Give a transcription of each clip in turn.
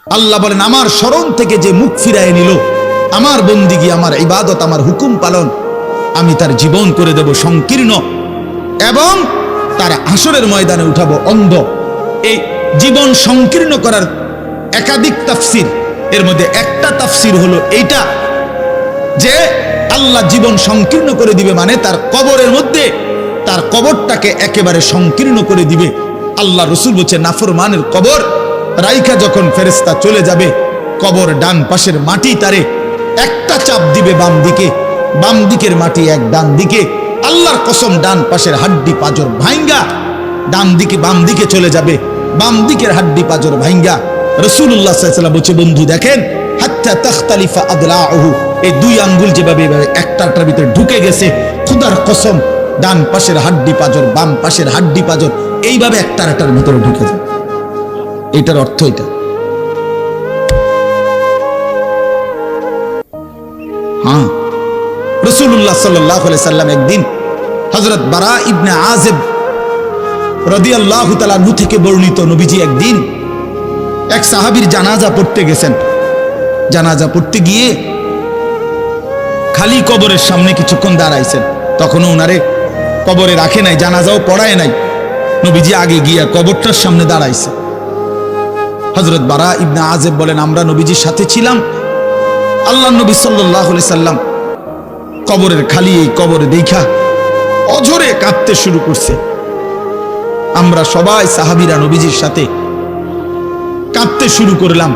আল্লাহ বলেন আমার শরণ থেকে যে মুখ ফিরায় নিল, আমার বন্দিগি, আমার ইবাদত, আমার হুকুম পালন, আমি তার জীবন করে দেব সংকীর্ণ এবং তার হাসরের ময়দানে উঠাবো অন্ধ। এই জীবন সংকীর্ণ করার একাধিক তাফসির, এর মধ্যে একটা তাফসির হলো এইটা যে আল্লাহ জীবন সংকীর্ণ করে দিবে মানে তার কবরের মধ্যে তার কবরটাকে একেবারে সংকীর্ণ করে দিবে। আল্লাহ রসুল বলছে নাফরমানের কবর রাইখা যখন ফেরেশতা চলে যাবে, কবর ডান পাশের মাটি তারে একটা চাপ দিবে বাম দিকে, বাম দিকের মাটি এক ডান দিকে, আল্লাহর কসম ডান পাশের হাড্ডি পাজর ভাঙ্গা ডান দিকে বাম দিকে চলে যাবে, বাম দিকের হাড্ডি পাজর ভাঙ্গা। রাসূলুল্লাহ সাল্লাল্লাহু আলাইহি ওয়াসাল্লাম বলছে বন্ধু দেখেন হাত্তা তাখতালিফা আদলাউহু, এই দুই আঙ্গুল যেভাবে একটার ভিতরে ঢুকে গেছে, খোদার কসম ডান পাশের হাড্ডি পাজর বাম পাশের হাড্ডি পাজর এইভাবে একটার ভিতরে ঢুকে যায়। এটার অর্থ এটা। হ্যাঁ, রাসূলুল্লাহ সাল্লাল্লাহু আলাইহি সাল্লাম একদিন হযরত বারা ইবনে আযিব রাদিয়াল্লাহু তাআলা আনহু থেকে বর্ণিত, নবীজি একদিন এক সাহাবীর জানাজা পড়তে গেছেন। জানাজা পড়তে গিয়ে খালি কবরের সামনে কিছুক্ষণ দাঁড়াইছেন, তখনও ওনারে কবরে রাখে নাই, জানাজাও পড়ায় নাই। নবীজি আগে গিয়া কবরটার সামনে দাঁড়াইছে। হযরত বারা ইবনে আযিব বলেন আমরা নবীজির সাথে ছিলাম, আল্লাহ নবী সাল্লাল্লাহু আলাইহি সাল্লাম কবরের খালি এই কবরে দেখা অঝরে কাঁদতে শুরু করছে। আমরা সবাই সাহাবীরা নবীজির সাথে কাঁদতে শুরু করলাম।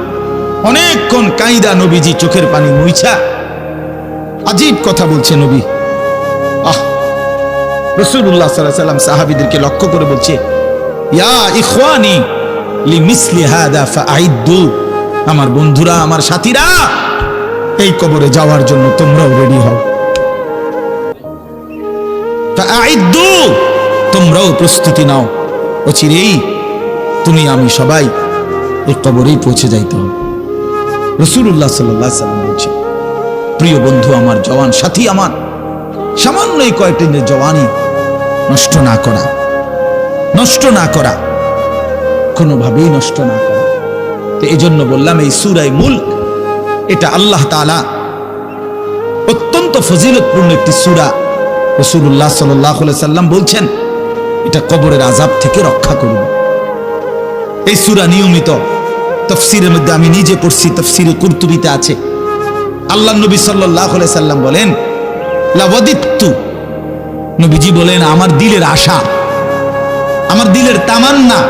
অনেকক্ষণ কাইদা নবীজি চোখের পানি মুইছা আজীব কথা বলছে নবী। রাসূলুল্লাহ সাল্লাল্লাহু আলাইহি সাল্লাম সাহাবীদেরকে লক্ষ্য করে বলছে ইয়া ইখওয়ানি লিমিসলি হাদা ফাআইদ্দু, আমার বন্ধুরা আমার সাথীরা এই কবরে যাওয়ার জন্য তোমরাও রেডি হও। ফাআইদ্দু, তোমরাও প্রস্তুতি নাও, অচিরেই তুমি আমি সবাই এই কবরেই পৌঁছে যাইতে হবে। রাসূলুল্লাহ সাল্লাল্লাহু আলাইহি সাল্লাম বলছে প্রিয় বন্ধু আমার, জওয়ান সাথী আমার, সামান্য এই কয়েকটা দিনের জওয়ানি নষ্ট না করা, নষ্ট না করা, কোনোভাবেই নষ্ট না করা। তো এই জন্য বললাম এই সূরা মুলক এটা আল্লাহ তাআলা অত্যন্ত ফজিলতপূর্ণ একটি সূরা। রাসূলুল্লাহ সাল্লাল্লাহু আলাইহি সাল্লাম বলছেন এটা কবরের আযাব থেকে রক্ষা করবে। এই সূরা নিয়মিত তাফসীরের মধ্যে আমি নিজে পড়ছি, তাফসীরে কুরতুবীতে আছে। আল্লাহ নবী সাল্লাল্লাহু আলাইহি সাল্লাম বলেন লাওয়াদিতু, নবীজি বলেন আমার দিলের আশা, আমার দিলের তামান্না,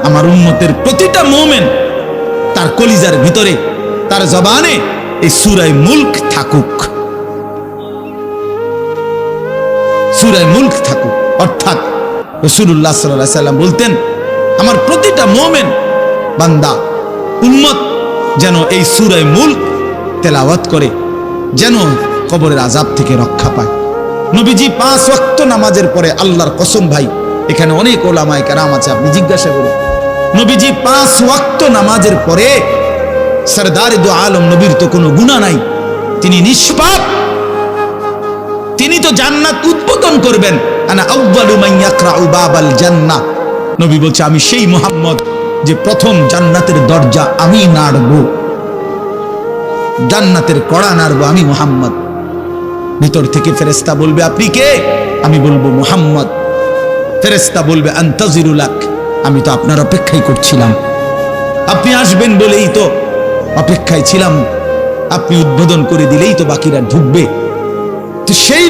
আমার উম্মতের প্রতিটা মুমিন তার কলিজার ভিতরে তার জবানে এই সূরা মুলক থাকুক, সূরা মুলক থাকুক। অর্থাৎ রাসূলুল্লাহ সাল্লাল্লাহু আলাইহি সাল্লাম বলতেন আমার প্রতিটা মুমিন বান্দা উম্মত যেন এই সূরা মুলক তেলাওয়াত করে, যেন কবরের আযাব থেকে রক্ষা পায়। নবীজি 5 ওয়াক্ত নামাজের পরে, আল্লাহর কসম ভাই এখানে অনেক ওলামায়ে কেরাম আছে, আপনি জিজ্ঞাসা করুন, নবীজি 5 ওয়াক্ত নামাজের পরে, সরদারে দু আলম নবীর তো কোনো গুনাহ নাই, তিনি নিষ্পাপ, তিনি তো জান্নাত উদ্বোধন করবেন। আনা আউয়ালু মান ইয়াকরাউ বাবাল জান্নাহ, নবী বলছে আমি সেই মুহাম্মদ যে প্রথম জান্নাতের দরজা আমি নাড়বো, জান্নাতের কড়া নাড়বো আমি মুহাম্মদ। ভিতর থেকে ফেরেশতা বলবে আপনি কে? আমি বলবো মুহাম্মদ। ফেরেশতা বলবে আনতাজিরু লাক, আমি তো আপনার অপেক্ষাই করছিলাম, আপনি আসবেন বলেই তো অপেক্ষায় ছিলাম, আপনি উদ্বোধন করে দিলেই তো বাকিরা ঢুকবে। তো সেই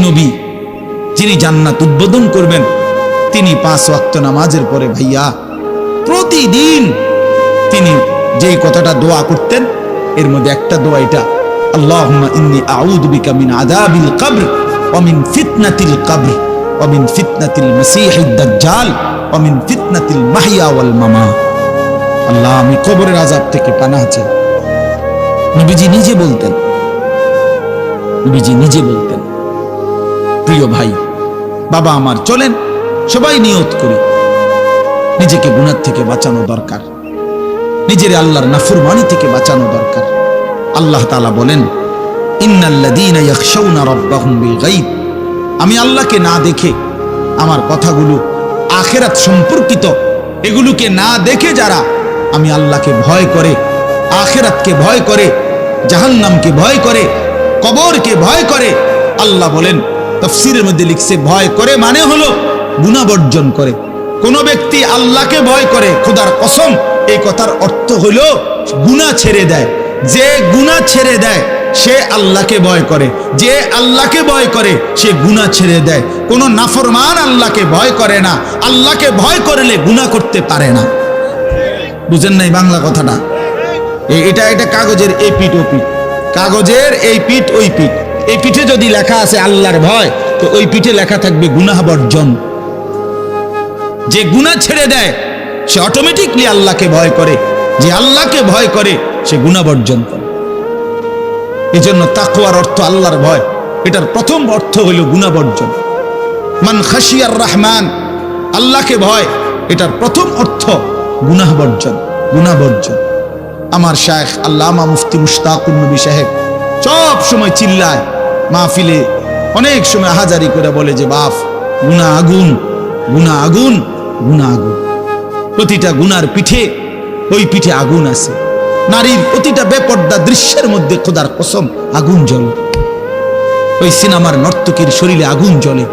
নবী যিনি জান্নাত উদ্বোধন করবেন, তিনি 5 ওয়াক্ত নামাজের পরে ভাইয়া প্রতিদিন তিনি যেই কথাটা দোয়া করতেন, এর মধ্যে একটা দোয়া এটা, আল্লাহুম্মা ইন্নী আউযু বিকা মিন আযাবিল কবর ওয়া মিন ফিতনাতিল কবর ওয়া মিন ফিতনাতিল মাসীহিদ দাজ্জাল ওয়া মিন ফিতনাতিল মাহইয়া ওয়াল মামাত। আল্লাহ আমি কবরের আযাব থেকে পানাহ চাই। নবীজি নিজে বলতেন, নবীজি নিজে বলতেন। প্রিয় ভাই বাবা আমার, চলেন সবাই নিয়ত করি নিজেকে গুনাহ থেকে বাঁচানো দরকার, নিজের আল্লাহর নাফরমানি থেকে বাঁচানো দরকার। আল্লাহ তাআলা বলেন ইন্নাল্লাযীনা ইয়াখশাউনা রাব্বাহুম বিল গায়ব, আমি আল্লাহকে না দেখে, আমার কথাগুলো আখিরাত সম্পর্কিত এগুলোকে না দেখে যারা আমি আল্লাহকে ভয় করে, আখিরাতকে ভয় করে, জাহান্নামকে ভয় করে, কবরকে ভয় করে। আল্লাহ বলেন, তাফসীরের মধ্যে লিখছে, ভয় করে মানে হলো গুনাহ বর্জন করে। কোন ব্যক্তি আল্লাহকে ভয় করে, খোদার কসম এই কথার অর্থ হলো গুনাহ ছেড়ে দেয়। যে গুনাহ ছেড়ে দেয় সে আল্লাহকে ভয় করে, যে আল্লাহকে ভয় করে সে গুনাহ ছেড়ে দেয়। কোন নাফরমান আল্লাহকে ভয় করে না, আল্লাহকে ভয় করলে গুনাহ করতে পারে না। বুঝেন নাই বাংলা কথাটা? এটা কাগজের এই পিঠ ও পিঠ, কাগজের এই পিঠ ওই পিঠ। এই পিঠে যদি লেখা আছে আল্লাহর ভয়, তো ওই পিঠে লেখা থাকবে গুনাহ বর্জন। যে গুনাহ ছেড়ে দেয় সে অটোমেটিকলি আল্লাহকে ভয় করে, যে আল্লাহকে ভয় করে সে গুনাহ বর্জন করে। এই জন্য তাকওয়ার অর্থ আল্লাহর ভয়, এটার প্রথম অর্থ হইল গুনাহ বর্জন। মান খাশিয়ার রহমান, আল্লাহকে ভয়, এটার প্রথম অর্থ গুনাহ বর্জন, গুনাহ বর্জন। আমার শায়েখ আল্লামা মুফতি মুশতাকুর নবী সাহেব সব সময় চিল্লায় মাহফিলে, অনেক সময় হাজারি করে বলে যে বাপ, গুনাহ আগুন, গুনাহ আগুন, গুনাহ আগুন। প্রতিটা গুনার পিঠে ওই পিঠে আগুন আছে। নারীর প্রতিটা বেপর্দা দৃশ্যের মধ্যে খোদার কসম আগুন জ্বলে। ওই সিনেমার নর্তকীর শরীরে আগুন জ্বলে,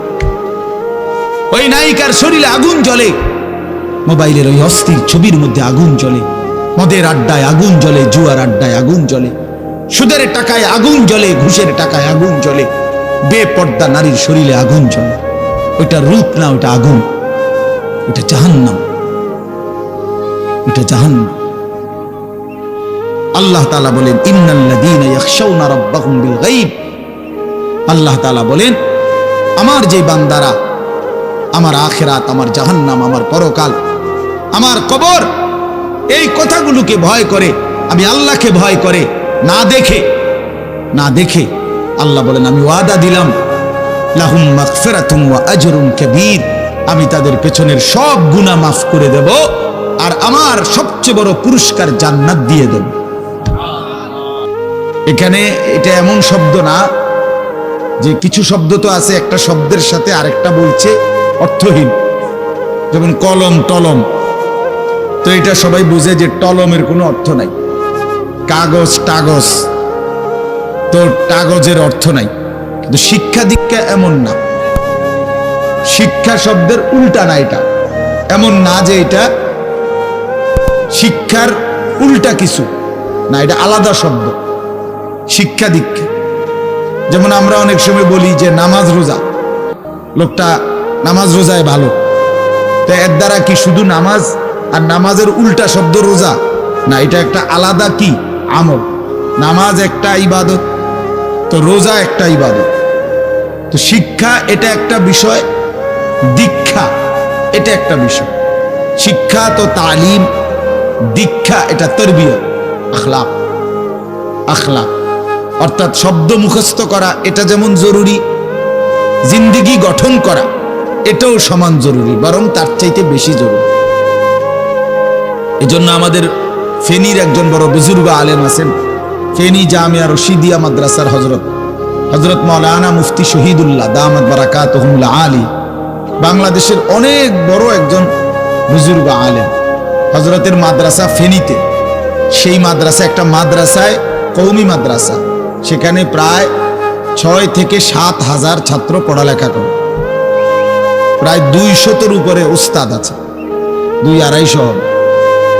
ওই নায়িকার শরীরে আগুন জ্বলে, মোবাইলের ওই অস্থির ছবির মধ্যে আগুন জ্বলে, মদের আড্ডায় আগুন জ্বলে, জুয়ার আড্ডায় আগুন জ্বলে, সুদের টাকায় আগুন জ্বলে, ঘুষের টাকায় আগুন জ্বলে, বেপর্দা নারীর শরীরে আগুন জ্বলে। ওইটা রূপ না, ওইটা আগুন, ওইটা জাহান্নাম, ওইটা জাহান্নাম। আল্লাহ তাআলা বলেন, ইন্নাল্লাযীনা ইয়াখশাউনা রাব্বাহুম বিল গায়ব। আল্লাহ তাআলা বলেন, আমার যে বান্দারা আমার আখিরাত, আমার জাহান্নাম, আমার পরকাল, আমার কবর, এই কথাগুলোকে ভয় করে, আমি আল্লাহকে ভয় করে, না দেখে, না দেখে, আল্লাহ বলেন আমি ওয়াদা দিলাম, লাহুম মাগফিরাতুন ওয়া আজরুন কাবীর, আমি তাদের পেছনের সব গুনাহ মাফ করে দেব, আর আমার সবচেয়ে বড় পুরস্কার জান্নাত দিয়ে দেব। এখানে এটা এমন শব্দ না যে কিছু শব্দ তো আছে একটা শব্দের সাথে আরেকটা বলছে অর্থহীন, যেমন কলম টলম। তো এটা সবাই বুঝে যে টলমের কোনো অর্থ নাই। কাগজ টাগজ, তো কাগজের অর্থ নাই। কিন্তু শিক্ষা দীক্ষা এমন না, শিক্ষা শব্দের উল্টা না, এটা এমন না যে এটা শিক্ষার উল্টা কিছু না, এটা আলাদা শব্দ। শিক্ষা দীক্ষা, যেমন আমরা অনেক সময় বলি যে নামাজ রোজা, লোকটা নামাজ রোজায় ভালো, তো এর দ্বারা কি শুধু নামাজ আর নামাজের উল্টা শব্দ রোজা না, এটা একটা আলাদা কি আমল। নামাজ একটা ইবাদত, তো রোজা একটা ইবাদত। তো শিক্ষা এটা একটা বিষয়, দীক্ষা এটা একটা বিষয়। শিক্ষা তো তালিম, দীক্ষা এটা তরবিয়ত, আখলাক। আখলাক অর্থাৎ শব্দ মুখস্থ করা এটা যেমন জরুরি, জিন্দেগি গঠন করা এটাও সমান জরুরি, বরং তার চাইতে বেশি জরুরি। এজন্য আমাদের ফেনীর একজন বড় বুজুর্গ আলেম আছেন, ফেনী জামিয়া রশিদিয়া মাদ্রাসার হযরত মাওলানা মুফতি শহীদুল্লাহ দামাত বারাকাতুহুল আলী, বাংলাদেশের অনেক বড় একজন বুজুর্গ আলেম। হযরতের মাদ্রাসা ফেনীতে, সেই মাদ্রাসা একটা মাদ্রাসায় কওমি মাদ্রাসা, সেখানে প্রায় 6 থেকে 7 হাজার ছাত্র পড়ালেখা করে, প্রায় 200-এর উপরে উস্তাদ আছে, 200-250 হবে।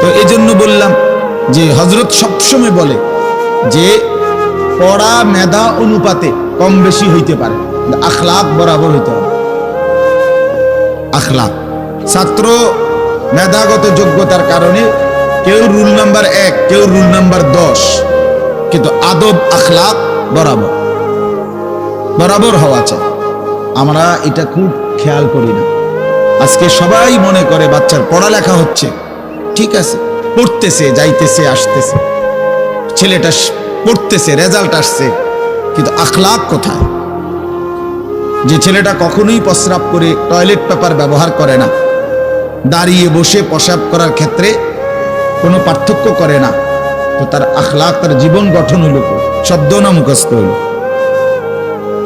তো এই জন্য বললাম যে হযরত সবসময় বলে যে পড়া মেধা অনুপাতে কম বেশি হইতে পারে, আখলাক বরাবর হইতে হবে। আখলাক, ছাত্র মেধাগত যোগ্যতার কারণে কেউ রুল নাম্বার 1, কেউ রুল নাম্বার 10, কিন্তু আদব আখলাক বরাবর বরাবর হওয়া চাই। আমরা এটা খুব খেয়াল করি না। আজকে সবাই মনে করে বাচ্চার পড়ালেখা হচ্ছে, ঠিক আছে, পড়তেছে, যাইতেছে, আসতেছে, ছেলেটা পড়তেছে, রেজাল্ট আসছে, কিন্তু আখলাক কোথায়? যে ছেলেটা কখনোই প্রস্রাব করে টয়লেট পেপার ব্যবহার করে না, দাঁড়িয়ে বসে প্রস্রাব করার ক্ষেত্রে কোনো পার্থক্য করে না, তো তার আখলাক, তার জীবন গঠন হইল, শব্দ না মুখস্থ হইল,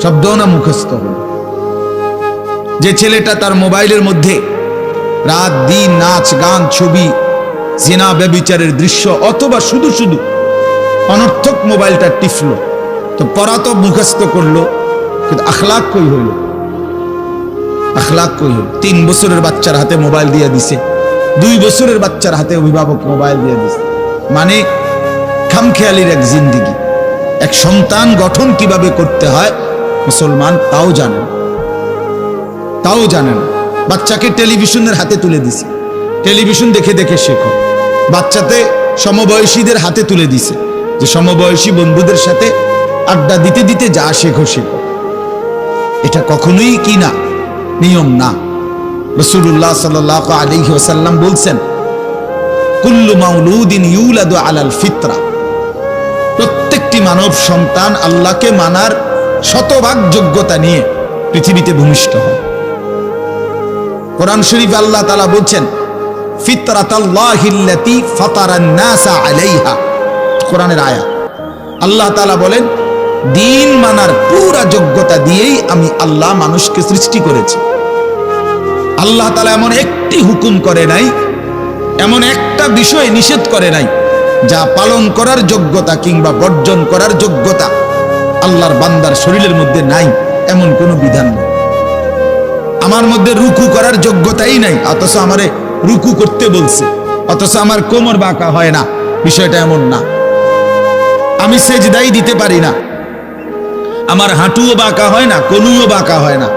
শব্দ না মুখস্থ হইল। যে ছেলেটা তার মোবাইলের মধ্যে রাত দিন নাচ গান ছবি জিনা ব্যভিচারের দৃশ্য, অথবা শুধু শুধু অনর্থক মোবাইলটা টিপলো, তো পড়া তো মুখস্থ করলো, কিন্তু আখলাক কই হইল? আখলাক কই হইল? 3 বছরের বাচ্চার হাতে মোবাইল দিয়ে দিছে, 2 বছরের বাচ্চার হাতে অভিভাবক মোবাইল দিয়ে দিছে। মানে খামখেয়ালির এক জিন্দিগি। এক সন্তান গঠন কিভাবে করতে হয় মুসলমান তাও জানেন, তাও জানেন। বাচ্চাকে টেলিভিশনের হাতে তুলে দিছে, টেলিভিশন দেখে দেখে শেখো। বাচ্চাতে সমবয়সীদের হাতে তুলে দিছে, যে সমবয়সী বন্ধুদের সাথে আড্ডা দিতে দিতে যা শেখো শেখো। এটা কখনোই কি না, নিয়ম না। রাসূলুল্লাহ সাল্লাল্লাহু আলাইহি ওয়াসাল্লাম বলছেন, কুল্লু মাউলুদিন ইউলাদু আলাল ফিতরা, প্রত্যেকটি মানব সন্তান আল্লাহকে মানার শতভাগ যোগ্যতা নিয়ে পৃথিবীতে ভূমিষ্ঠ হয়। কোরআন শরীফে আল্লাহ তাআলা বলছেন, ফিতরাতাল্লাহিল্লাতী ফাতারান নাসা আলাইহা, কোরআনের আয়াত। আল্লাহ তাআলা বলেন, দিন মানার পুরা যোগ্যতা দিয়েই আমি আল্লাহ মানুষকে সৃষ্টি করেছি। আল্লাহ তাআলা এমন একটি হুকুম করে নাই, এমন একটা বিষয় নিষেধ করে নাই যা পালন করার যোগ্যতা কিংবা বর্জন করার যোগ্যতা আল্লাহর বান্দার শরীরের মধ্যে নাই, এমন কোনো বিধান নেই। আমার মধ্যে রুকু করার যোগ্যতাই নাই, অথচ আমারে রুকু করতে বলছে, অথচ আমার কোমর বাঁকা হয় না, বিষয়টা এমন না। আমি সেজদাই দিতে পারি না, আমার হাঁটুও বাঁকা হয় না, কনুইও বাঁকা হয় না,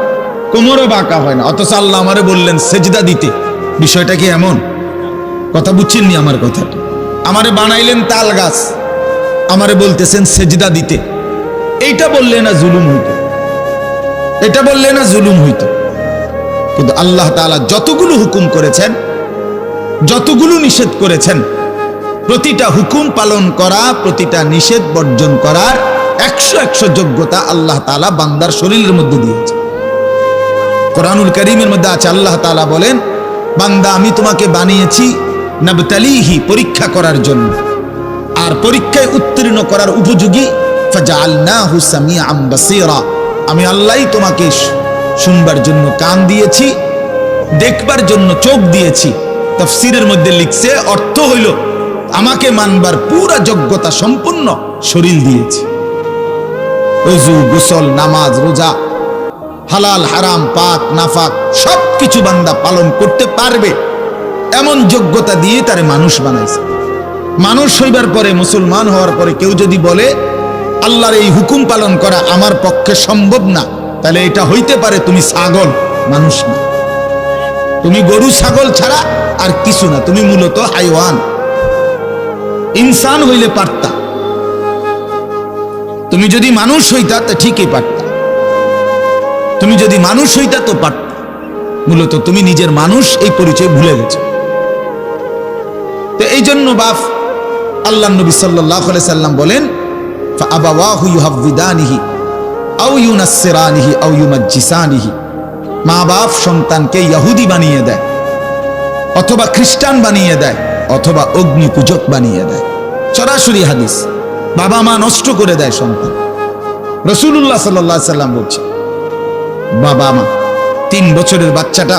কোমরও বাঁকা হয় না, অথচ আল্লাহ আমারে বললেন সেজদা দিতে। বিষয়টা কি এমন? কথা বুঝছেননি আমার কথাটা? আমারে বানাইলেন তাল গাছ, আমারে বলতেছেন সেজদা দিতে। এইটা বললে না জুলুম হইতো? এটা বললে না জুলুম হইতো? কিন্তু আল্লাহ তাআলা যতগুলো হুকুম করেছেন, যতগুলো নিষেধ করেছেন, প্রতিটা হুকুম পালন করা, প্রতিটা নিষেধ বর্জন করার 100 যোগ্যতা আল্লাহ তাআলা বান্দার শরীরের মধ্যে দিয়েছে। কোরআনুল কারীমের মধ্যে আছে, আল্লাহ তাআলা বলেন, বান্দা আমি তোমাকে বানিয়েছি নাবতালিহি, পরীক্ষা করার জন্য, আর পরীক্ষায় উত্তীর্ণ করার উপযোগী। ফাজআলনাহু সামিআম বাসীরা, আমি আল্লাহই তোমাকে শুনবার জন্য কান দিয়েছি, দেখবার জন্য চোখ দিয়েছি। তাফসীরের মধ্যে লিখছে, অর্থ হইল আমাকে মানবার পুরা যোগ্যতা সম্পূর্ণ শরীর দিয়েছি। ওযু, গোসল, নামাজ, রোজা, হালাল হারাম, পাক নাফাক সবকিছু বান্দা পালন করতে পারবে এমন যোগ্যতা দিয়ে তারে মানুষ বানাইছে। মানুষ হইবার পরে, মুসলমান হওয়ার পরে কেউ যদি বলে আল্লাহর এই হুকুম পালন করা আমার পক্ষে সম্ভব না, তাহলে এটা হইতে পারে তুমি ছাগল, মানুষ না। তুমি গরু ছাগল ছাড়া আর কিছু না, তুমি মূলত হাইওয়ান। ইনসান হইলে পারতা, তুমি যদি মানুষ হইতা তা ঠিকই পারতা, তুমি যদি মানুষ হইতা তো পারতা। মূলত তুমি নিজের মানুষ এই পরিচয় ভুলে গেছো। তো এই জন্য বাপ আল্লাহ নবী সাল্লাল্লাহু আলাইহি সাল্লাম বলেন, ফাআবাওয়াহু ইউহাব্বিদানিহি আও ইউনাসসিরানিহি আও ইউমাজ্জিসানিহি, মা বাপ সন্তানকে ইহুদি বানিয়ে দেয়, অথবা খ্রিস্টান বানিয়ে দেয়, অথবা অগ্নি পূজক বানিয়ে দেয়। সরাসরি হাদিস, বাবা মা নষ্ট করে দেয় সন্তান। রাসূলুল্লাহ সাল্লাল্লাহু আলাইহি সাল্লাম বলছেন, বাবা মা 3 বছরের বাচ্চাটা